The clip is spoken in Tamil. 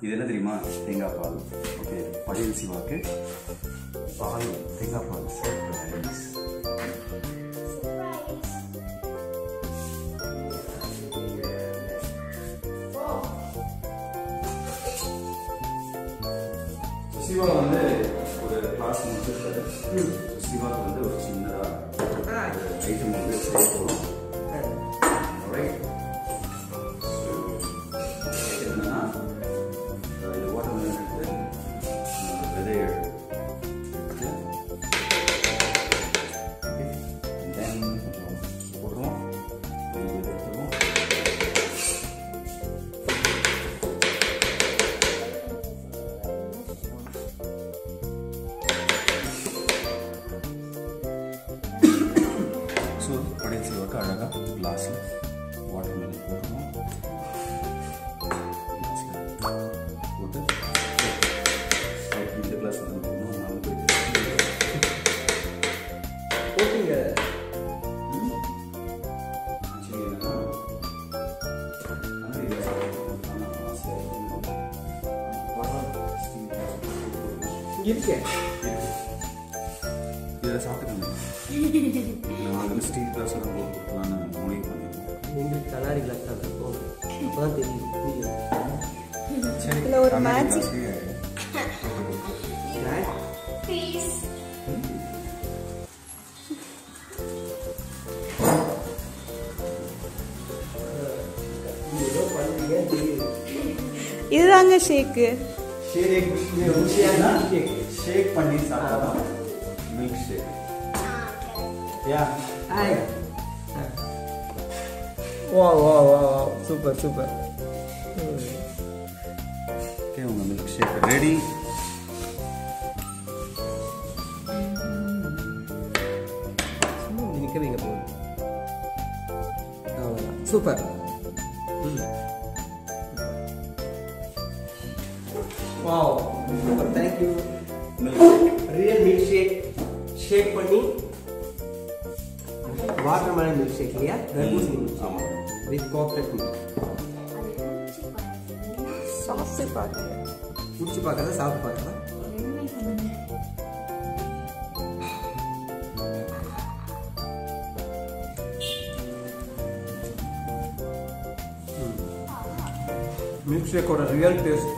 இது என்ன தெரியுமா? தேங்காய் பால். ஓகே, படையல் சிவாக்கு பால் தேங்காய் பால் சர்ப்ரைஸ். சிவா வந்து ஒரு கிளாஸ் முடிச்சிருக்காரு. சிவாக்கு வந்து ஒரு சின்னதாக ஐட்டம் வந்து செய்ய போகிறோம். என்னன்னா இது வாட்டர்மெலன் எடுத்து விதையை எடுத்து தென் கொஞ்சம் போடுறோம். விதை எடுத்துருவோம். ஸோ படையல் சிவாக்கு அழகாக கிளாஸில் வாட்டர்மெலன் போடுறோம். போட்டு இந்த கிளாஸ் வந்து போடணும். நாலு பேருக்கு ஓகேங்க. ஆக்சுவலி என்னன்னா இருக்கேன் இதில் சாப்பிட்டுக்கணும். நான் வந்து ஸ்டீல் கிளாஸ் தான் போட்டு கொடுக்கலான்னு முடிவு பண்ணியிருக்கேன். உங்களுக்கு கண்ணாடி கிளாஸ் தான் இருக்கும். அப்போதான் தெரியும். இதுல ஒரு மேஜிக் இதுதாங்க ஷேக்கு. ஷேக் பண்ணி சாப்பிட்டா மில்க் ஷேக். யா வா வா வா சூப்பர் சூப்பர். ஓகே, உங்கள் மில்க் ஷேக் ரெடி. நிற்க வைங்க போகுது. அவ்வளோதான் super. Wow super. Thank you. Real milkshake shake பண்ணி வாட்டர்மெலன் மில்க் ஷேக் இல்லையா? ஆமாம், வித் கோகனட் மில்க். சாப்பிட்டு பாருங்க. குடிச்சு பார்க்கறதா சாப்பிட்டு பார்க்கறதா? மில்க் ஷேக்கோட ரியல் டேஸ்ட்